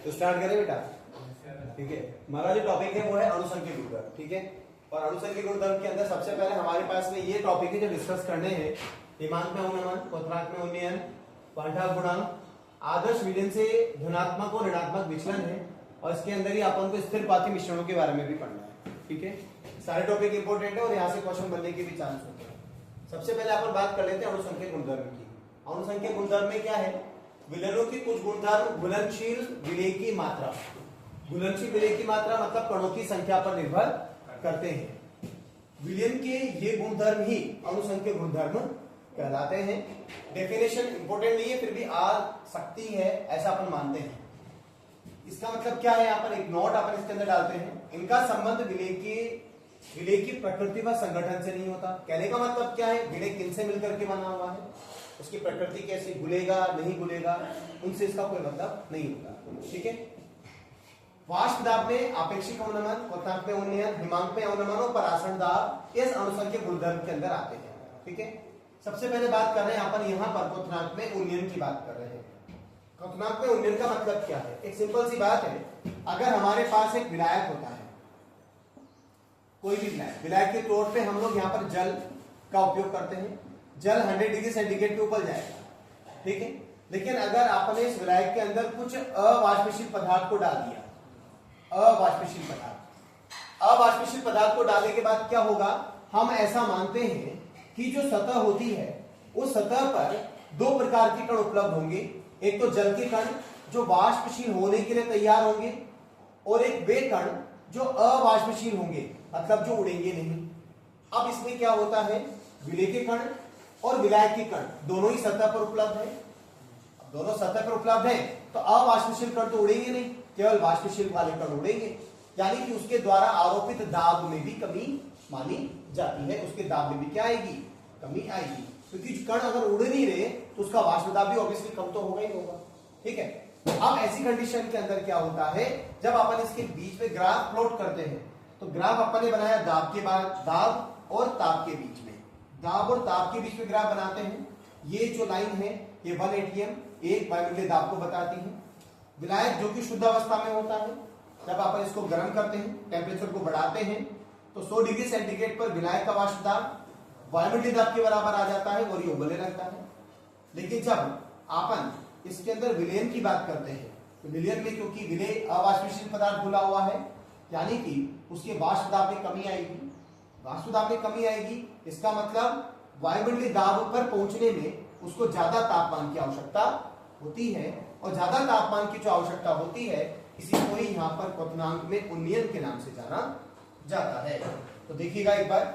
तो स्टार्ट करें बेटा। ठीक है, हमारा जो टॉपिक है वो है अणुसंख्यक गुणधर्म। ठीक है, और अणुसंख्यक गुणधर्म के अंदर सबसे पहले हमारे पास में ये टॉपिक है जो डिस्कस करने हैं। दिमाग में अवनमन, क्वथनांक में उन्नयन, क्वांटम गुणांक, आदर्श विलयन से धनात्मक और ऋणात्मक विचलन है, और इसके अंदर ही अपन को स्थिर पाती मिश्रणों के बारे में भी पढ़ना है। ठीक है, सारे टॉपिक इंपॉर्टेंट है और यहाँ से क्वेश्चन बनने के भी चांस होते हैं। सबसे पहले अपन बात कर लेते हैं अणुसंख्यक गुणधर्म की। अणुसंख्यक गुणधर्म में क्या है? विलयनों की कुछ गुणधर्म घुलनशील विलय की मात्रा, घुलनशील विलय की मात्रा मतलब कणों की संख्या पर निर्भर करते हैं। विलयन के ये गुणधर्म ही अणुसंख्यक गुणधर्म कहलाते हैं। डेफिनेशन इंपॉर्टेंट नहीं है, फिर भी आ सकती है ऐसा अपन मानते हैं। इसका मतलब क्या है? यहाँ पर एक नोट अपन इसके अंदर डालते हैं। इनका संबंध विलय की प्रकृति व संगठन से नहीं होता। कहने का मतलब क्या है? विलय किनसे मिलकर के बना हुआ है, उसकी प्रकृति कैसे, घुलेगा नहीं घुलेगा, उनसे इसका कोई मतलब नहीं होता। ठीक है, वाष्प दाब में आपेक्षिक अवनमन, क्वथनांक में उन्नयन, हिमांक में अवनमन और परासरण दाब इस अणुसंख्यक गुणधर्म के अंदर आते हैं। ठीक है, सबसे पहले बात कर रहे हैं अपन यहाँ पर क्वथनांक में उन्नयन की बात कर रहे हैं। क्वथनांक में उन्नयन का मतलब क्या है? एक सिंपल सी बात है, अगर हमारे पास एक विलायक होता है, कोई भी विलायक के तौर पे हम लोग यहाँ पर जल का उपयोग करते हैं। जल 100 डिग्री सेंटीग्रेड पे उबल जाएगा। ठीक है, लेकिन अगर आपने इस विलायक के अंदर कुछ अवाष्पशील पदार्थ को डाल दिया, अवाष्पशील पदार्थ को डालने के बाद क्या होगा? हम ऐसा मानते हैं कि जो सतह होती है उस सतह पर दो प्रकार के कण उपलब्ध होंगे। एक तो जल के कण जो वाष्पशील होने के लिए तैयार होंगे, और एक वे कण जो अवाष्पशील होंगे, मतलब जो उड़ेंगे नहीं। अब इसमें क्या होता है? विलय के कण और विलायक के कण दोनों ही सतह पर उपलब्ध है। दोनों सतह पर उपलब्ध है तो अवाष्पशील कण तो उड़ेंगे नहीं, केवल वाष्पशील वाले कण उड़ेंगे। यानी कि उसके द्वारा आरोपित दाब में भी कमी मानी जाती है। उसके दाब में भी क्या आएगी? कमी आएगी, क्योंकि कण अगर उड़ नहीं रहे तो उसका वाष्प दाब भी ऑब्वियसली कम तो होगा ही होगा। ठीक है, अब ऐसी कंडीशन के अंदर क्या होता है? जब अपन इसके बीच में ग्राफ प्लॉट करते हैं, तो ग्राफ अपन ने बनाया दाब के बाद, दाब और ताप के बीच में, दाब और ताप के बीच में ग्राफ बनाते हैं। ये जो लाइन है ये 1 atm एक वायुमंडलीय दाब को बताती है। विलायक जो कि शुद्ध अवस्था में होता है, जब अपन इसको गर्म करते हैं, टेम्परेचर को बढ़ाते हैं, तो 100 डिग्री सेंटीग्रेड पर विलायक का वाष्प दाब वायुमंडलीय दाब के बराबर आ जाता है और ये उबलने लगता है। लेकिन जब अपन इसके अंदर विलयन की बात करते हैं, तो विलयन में क्योंकि विलय अवाष्पशील पदार्थ घुला हुआ है, यानी कि उसके वाष्प दाब में कमी आएगी। वाष्प दाब में कमी आएगी, इसका मतलब वायुमंडलीय दाब पर पहुंचने में उसको ज्यादा तापमान की आवश्यकता होती है, और ज्यादा तापमान की जो आवश्यकता होती है इसी को ही यहाँ पर क्वथनांक में उन्नयन के नाम से जाना जाता है। तो देखिएगा एक बार,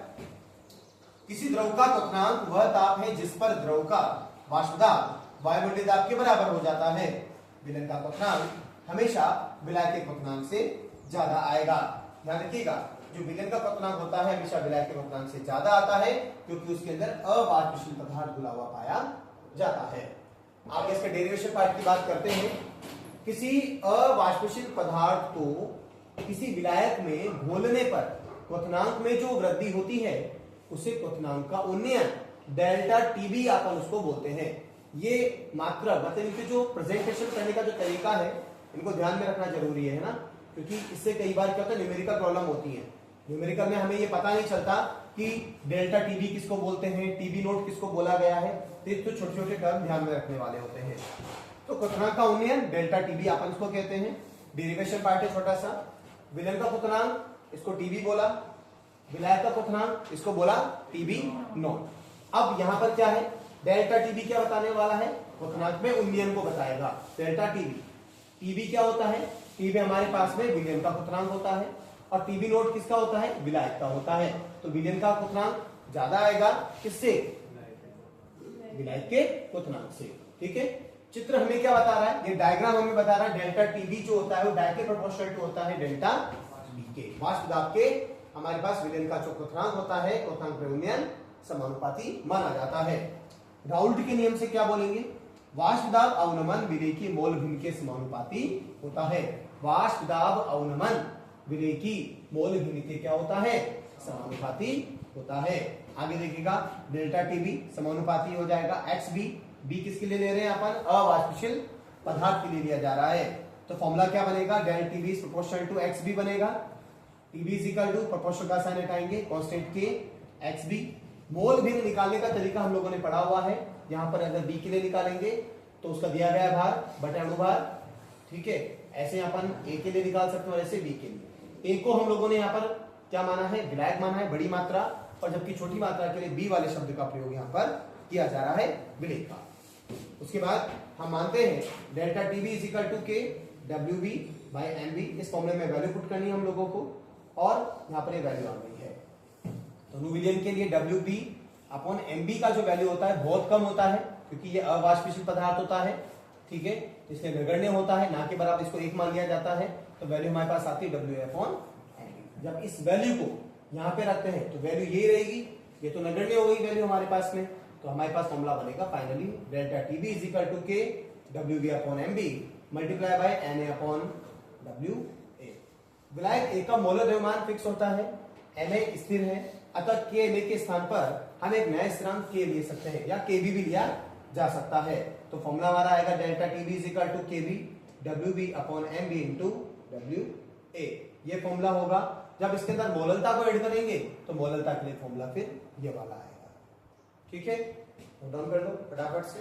किसी द्रव का क्वथनांक वह ताप है जिस पर द्रव का वाष्प दाब वायुमंडलीय दाब के बराबर हो जाता है। विलयन का क्वथनांक हमेशा विलायक के क्वथनांक से ज्यादा आएगा। ध्यान रखिएगा, जो विलयन का क्वथनांक होता है हमेशा विलायक के क्वथनांक से ज्यादा आता है, क्योंकि उसके अंदर अवाष्पशील पदार्थ घुला हुआ पाया जाता है। आगे इसके डेरिवेशन पार्ट की बात करते हैं। किसी अवाष्पशील पदार्थ को किसी विलायक में घोलने पर क्वथनांक में जो वृद्धि होती है उसे क्वथनांक का उन्नयन डेल्टा टीबी अपन उसको बोलते हैं। ये मात्रा मतलब इनके जो प्रेजेंटेशन करने का जो तरीका है इनको ध्यान में रखना जरूरी है ना, क्योंकि इससे कई बार क्या होता है, न्यूमेरिकल प्रॉब्लम होती है। न्यूमेरिकल में हमें ये पता नहीं चलता कि डेल्टा टीबी किसको बोलते हैं, टीबी नोट किसको बोला गया है, तो छोटे छोटे टर्म ध्यान में रखने वाले होते हैं। तो क्वथनांक का उन्नयन डेल्टा टीबी अपन इसको कहते हैं। डेरिवेशन पार्ट है छोटा सा। विलयन का क्वथनांक इसको टीबी बोला, विलायक का क्वथनांक इसको बोला टीबी नोट। अब यहाँ पर क्या है? डेल्टा टीबी क्या बताने वाला है? क्वथनांक में उन्नयन को बताएगा। डेल्टा टीबी, टीबी क्या होता है? टीबी हमारे पास में विलयन का क्वथनांक होता है, और टीबी नोट किसका होता है? विलायक का होता है। तो विलयन का क्वथनांक ज्यादा आएगा किससे? विलायक के क्वथनांक से। ठीक है, चित्र हमें क्या बता रहा है? ये डायग्राम हमें बता रहा है डेल्टा टीबी जो होता है वो डायरेक्टली प्रोपोर्शनल टू होता है डेल्टा टीबी के। वाष्प दाब के हमारे पास विलयन का जो क्वथनांक होता है, क्वथनांक में उन्नयन समानुपाती माना जाता है। राउल्ट के नियम से क्या बोलेंगे? वाष्प दाब अवनमन विलय की मोल भिन्न के समानुपाती होता है। वाष्प दाब अवनमन विलय की मोल भिन्न के क्या होता है? समानुपाती होता है। आगे देखिएगा, डेल्टा टीबी समानुपाती हो जाएगा एक्स बी। बी किसके लिए ले रहे हैं अपन? अवाष्पशील पदार्थ के लिए लिया जा रहा है। तो फॉर्मूला क्या बनेगा, del TB is proportional to X B बनेगा। TB is equal to proportional का साइन हटाएंगे constant K X B. Mole भिन्न निकालने का तरीका हम लोगों ने पढ़ा हुआ है। यहां पर अगर बी के लिए निकालेंगे तो उसका दिया गया भार बटा अनुभार, ठीक है। ऐसे अपन ए के लिए निकाल सकते हैं और ऐसे बी के लिए। ए को हम लोगों ने यहाँ पर क्या माना है, विलायक माना है, बड़ी मात्रा, और जबकि छोटी मात्रा के लिए बी वाले शब्द का प्रयोग यहाँ पर किया जा रहा है विलेख का। उसके बाद हम मानते हैं delta TB is equal to K W B by M B. इस फॉर्मूले में वैल्यू पुट करनी है हम लोगों को, और यहाँ पर ये वैल्यू आ गई है। तो न्यूविलियन के लिए W B upon M B का जो वैल्यू होता है बहुत कम होता है, क्योंकि ये अवाष्पशील पदार्थ होता है, ठीक है, इसलिए नगण्य होता है, ना के बराबर इसको एक मान लिया जाता है। तो वैल्यू हमारे पास आती है डब्ल्यू अपॉन एम बी। जब इस वैल्यू को यहाँ पे रखते हैं तो वैल्यू ये रहेगी, ये तो नगण्य हो गई वैल्यू हमारे पास में। तो हमारे पास फॉर्मूला बनेगा finally delta TB is equal to K W B upon M B multiply by N A upon W A. विलायक ए का मोलर द्रव्यमान फिक्स होता है, एम ए स्थिर है, अतः के एम ए के स्थान पर हम एक नया स्थिरांक के ले सकते हैं, या के बी भी लिया जा सकता है। तो फॉर्मूला हमारा आएगा delta TB is equal to K B W B upon M B into W A. ये फॉर्मूला होगा। जब इसके अंदर मोललता को ऐड करेंगे तो मोललता के लिए फॉर्मूला फिर ये वाला आएगा, ठीक है। नोट डाउन कर दो फटाफट से।